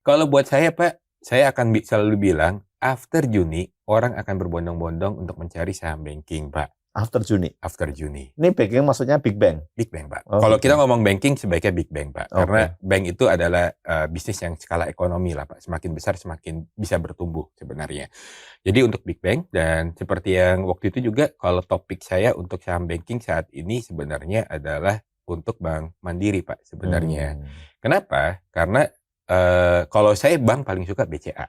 Kalau buat saya Pak, saya akan selalu bilang, after Juni, orang akan berbondong-bondong untuk mencari saham banking Pak, After Juni. after Juni. Ini banking maksudnya Big Bang? Big Bang Pak. Oh, Kalau Big kita Bang. ngomong banking, sebaiknya Big Bang Pak. Karena Oke. bank itu adalah bisnis yang skala ekonomi lah Pak. Semakin besar, semakin bisa bertumbuh sebenarnya. Jadi untuk Big Bang, dan seperti yang waktu itu juga, kalau topik saya untuk saham banking saat ini sebenarnya adalah untuk Bank Mandiri Pak sebenarnya. Kenapa? Karena kalau saya bank paling suka BCA.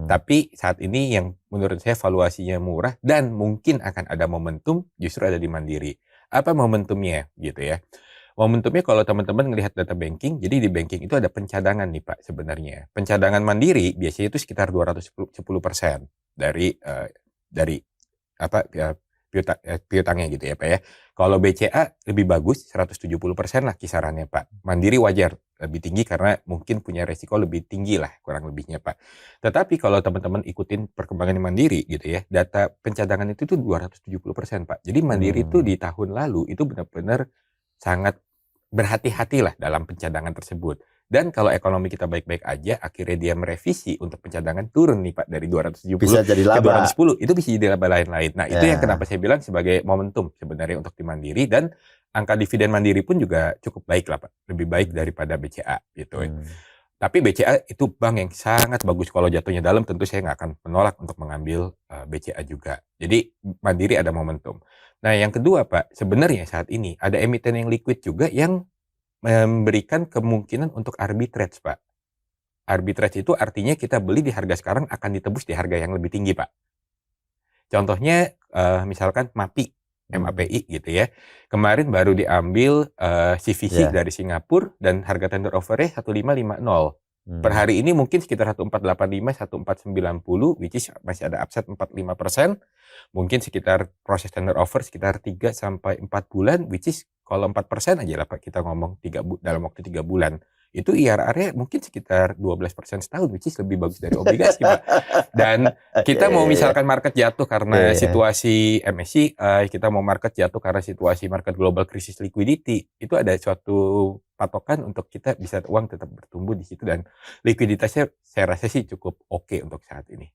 Tapi saat ini yang menurut saya valuasinya murah dan mungkin akan ada momentum justru ada di Mandiri. Apa momentumnya gitu ya? Momentumnya kalau teman-teman melihat data banking, jadi di banking itu ada pencadangan nih Pak sebenarnya. Pencadangan Mandiri biasanya itu sekitar 210% dari apa piutangnya gitu ya Pak ya. Kalau BCA lebih bagus 170% lah kisarannya Pak. Mandiri wajar lebih tinggi karena mungkin punya resiko lebih tinggi lah kurang lebihnya Pak. Tetapi kalau teman-teman ikutin perkembangan Mandiri gitu ya, data pencadangan itu tuh 270% Pak. Jadi Mandiri itu di tahun lalu itu benar-benar sangat berhati-hatilah dalam pencadangan tersebut. Dan kalau ekonomi kita baik-baik aja, akhirnya dia merevisi untuk pencadangan turun nih Pak dari 270 bisa jadi ke laba. 210, itu bisa jadi laba lain-lain. Nah itu yang kenapa saya bilang sebagai momentum sebenarnya untuk di Mandiri, dan angka dividen Mandiri pun juga cukup baik lah Pak, lebih baik daripada BCA gitu. Tapi BCA itu bank yang sangat bagus, kalau jatuhnya dalam tentu saya nggak akan menolak untuk mengambil BCA juga. Jadi Mandiri ada momentum. Nah yang kedua Pak, sebenarnya saat ini ada emiten yang liquid juga yang memberikan kemungkinan untuk arbitrage Pak. Arbitrage itu artinya kita beli di harga sekarang akan ditebus di harga yang lebih tinggi Pak. Contohnya misalkan MAPI gitu ya. Kemarin baru diambil CVC dari Singapura dan harga tender offer-nya 1550. Per hari ini mungkin sekitar 1485, 1490, which is masih ada upside 45%. Mungkin sekitar proses tender offer sekitar 3-4 bulan, which is kalau 4% aja lah Pak kita ngomong dalam waktu 3 bulan. Itu IRR-nya mungkin sekitar 12% setahun, which is lebih bagus dari obligasi Pak. Dan kita mau misalkan market jatuh karena situasi MSCI, kita mau market jatuh karena situasi market global krisis liquidity, itu ada suatu patokan untuk kita bisa uang tetap bertumbuh di situ, dan likuiditasnya saya rasa sih cukup oke untuk saat ini.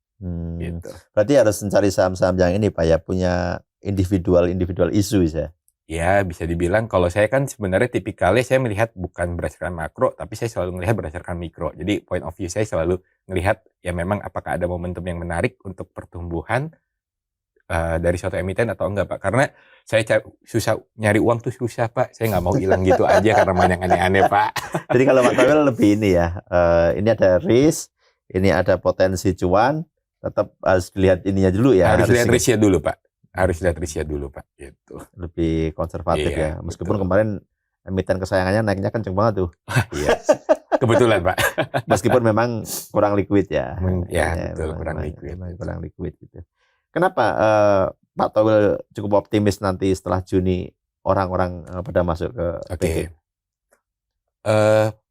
Gitu. Berarti harus mencari saham-saham yang ini Pak ya, punya individual isu ya. Ya bisa dibilang kalau saya kan sebenarnya tipikalnya saya melihat bukan berdasarkan makro, tapi saya selalu melihat berdasarkan mikro. Jadi point of view saya selalu melihat ya memang apakah ada momentum yang menarik untuk pertumbuhan dari suatu emiten atau enggak Pak. Karena saya susah nyari uang tuh susah Pak. Saya nggak mau hilang gitu aja karena main yang aneh-aneh Pak. Jadi kalau Pak Tawil lebih ini ya, ini ada risk, ini ada potensi cuan, tetap harus dilihat ininya dulu ya. Harus lihat risknya dulu Pak. Harus lihat risknya dulu Pak. Gitu. Lebih konservatif ya. Meskipun kemarin emiten kesayangannya naiknya kenceng banget tuh. Iya. Kebetulan Pak. Meskipun memang kurang liquid ya. Ya betul, kurang liquid. Kurang liquid gitu. Kenapa Pak Tawil cukup optimis nanti setelah Juni orang-orang pada masuk ke Oke.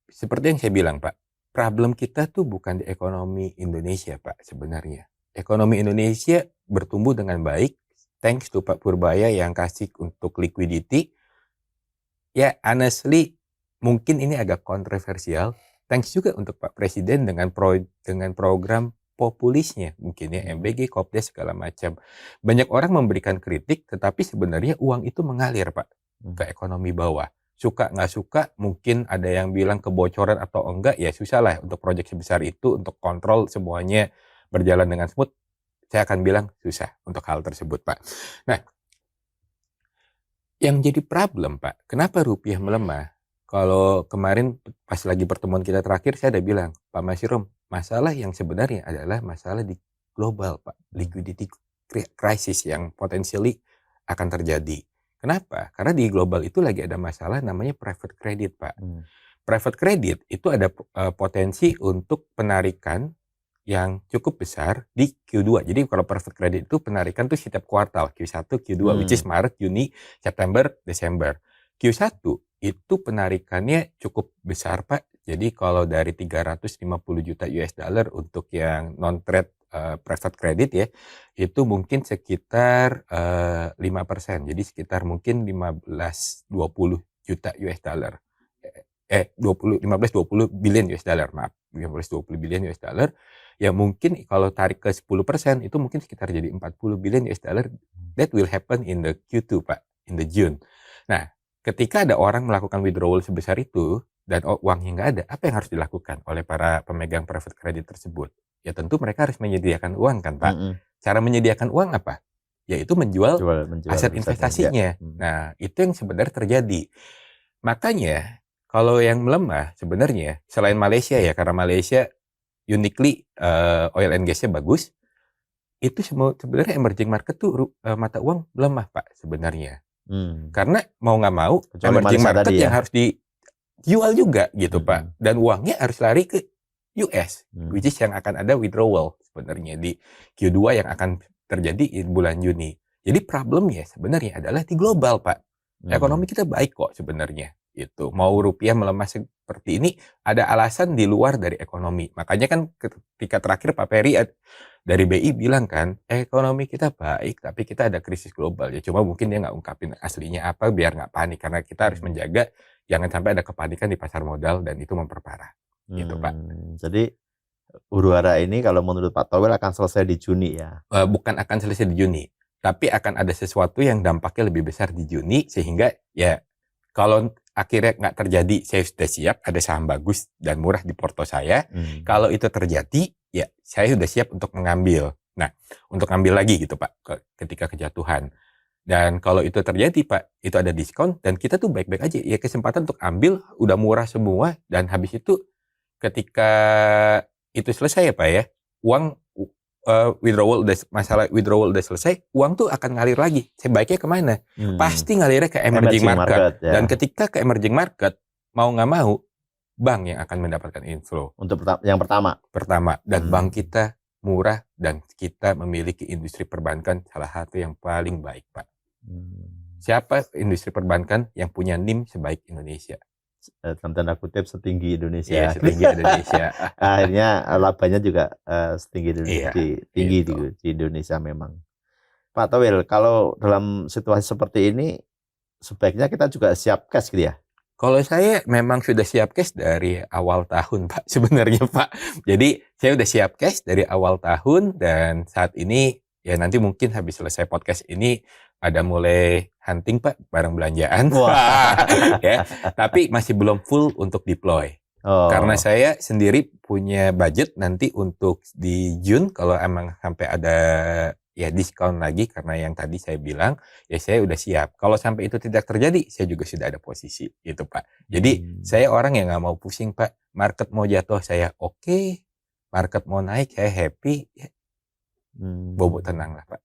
Seperti yang saya bilang Pak, problem kita tuh bukan di ekonomi Indonesia Pak sebenarnya. Ekonomi Indonesia bertumbuh dengan baik, thanks to Pak Purbaya yang kasih untuk liquidity. Ya honestly, mungkin ini agak kontroversial. Thanks juga untuk Pak Presiden dengan program populisnya, mungkin ya MBG, Kopdes segala macam. Banyak orang memberikan kritik, tetapi sebenarnya uang itu mengalir Pak ke ekonomi bawah. Suka nggak suka, mungkin ada yang bilang kebocoran atau enggak, ya susah lah untuk proyek sebesar itu, untuk kontrol semuanya berjalan dengan smooth. Saya akan bilang susah untuk hal tersebut Pak. Nah, yang jadi problem Pak, kenapa rupiah melemah? Kalau kemarin pas lagi pertemuan kita terakhir, saya ada bilang, Pak Mashirom, masalah yang sebenarnya adalah masalah di global Pak, liquidity crisis yang potentially akan terjadi. Kenapa? Karena di global itu lagi ada masalah namanya private credit Pak. Private credit itu ada potensi untuk penarikan yang cukup besar di Q2. Jadi kalau private credit itu penarikan tuh setiap kuartal, Q1, Q2, which is Maret, Juni, September, Desember. Q1 itu penarikannya cukup besar Pak. Jadi kalau dari 350 juta US dollar untuk yang non-trade private credit ya, itu mungkin sekitar 5%. Jadi sekitar mungkin 15-20 juta US dollar. 15-20 billion US dollar, maaf, 15-20 billion US dollar, ya mungkin kalau tarik ke 10% itu mungkin sekitar jadi 40 billion US dollar. That will happen in the Q2 Pak, in the June. Nah, ketika ada orang melakukan withdrawal sebesar itu dan uangnya nggak ada, apa yang harus dilakukan oleh para pemegang private credit tersebut? Ya tentu mereka harus menyediakan uang kan Pak. Cara menyediakan uang apa? Yaitu menjual aset investasinya. Nah, itu yang sebenarnya terjadi. Makanya kalau yang melemah sebenarnya selain Malaysia ya, karena Malaysia uniquely oil and gasnya bagus, itu sebenarnya emerging market tuh mata uang melemah Pak sebenarnya. Karena mau nggak mau emerging market yang harus dijual juga gitu Pak, dan uangnya harus lari ke US, which is yang akan ada withdrawal sebenarnya di Q2 yang akan terjadi di bulan Juni. Jadi problemnya sebenarnya adalah di global Pak. Ekonomi kita baik kok sebenarnya. Itu mau rupiah melemah seperti ini ada alasan di luar dari ekonomi. Makanya kan ketika terakhir Pak Peri dari BI bilang kan ekonomi kita baik tapi kita ada krisis global ya. Cuma mungkin dia nggak ungkapin aslinya apa biar nggak panik, karena kita harus menjaga jangan sampai ada kepanikan di pasar modal dan itu memperparah. Gitu Pak. Jadi huru-hara ini kalau menurut Pak Towel akan selesai di Juni ya? Bukan akan selesai di Juni, tapi akan ada sesuatu yang dampaknya lebih besar di Juni sehingga ya kalau akhirnya nggak terjadi, saya sudah siap, ada saham bagus dan murah di porto saya. Kalau itu terjadi, ya saya sudah siap untuk mengambil. Nah, untuk ambil lagi gitu Pak, ketika kejatuhan. Dan kalau itu terjadi Pak, itu ada diskon dan kita tuh baik-baik aja. Ya kesempatan untuk ambil, udah murah semua dan habis itu ketika itu selesai ya Pak ya, uang masalah withdrawal udah selesai, uang tuh akan ngalir lagi. Sebaiknya kemana? Pasti ngalirnya ke emerging market. Ya. Dan ketika ke emerging market, mau nggak mau, bank yang akan mendapatkan inflow. Untuk yang pertama? Pertama. Dan bank kita murah dan kita memiliki industri perbankan salah satu yang paling baik, Pak. Siapa industri perbankan yang punya NIM sebaik Indonesia? Dalam tanda kutip setinggi Indonesia. Iya, setinggi Indonesia. Akhirnya labanya juga setinggi Indonesia, iya, tinggi gitu. di Indonesia memang. Pak Towel, kalau dalam situasi seperti ini sebaiknya kita juga siap cash gitu ya? Kalau saya memang sudah siap cash dari awal tahun Pak sebenarnya Pak. Jadi saya udah siap cash dari awal tahun dan saat ini ya nanti mungkin habis selesai podcast ini ada mulai hunting Pak barang belanjaan. Ya, tapi masih belum full untuk deploy. Karena saya sendiri punya budget nanti untuk di June kalau emang sampai ada ya diskon lagi karena yang tadi saya bilang ya saya udah siap. Kalau sampai itu tidak terjadi saya juga sudah ada posisi gitu Pak. Jadi saya orang yang nggak mau pusing Pak. Market mau jatuh saya oke. Market mau naik saya happy. Ya. Bobo tenang lah Pak.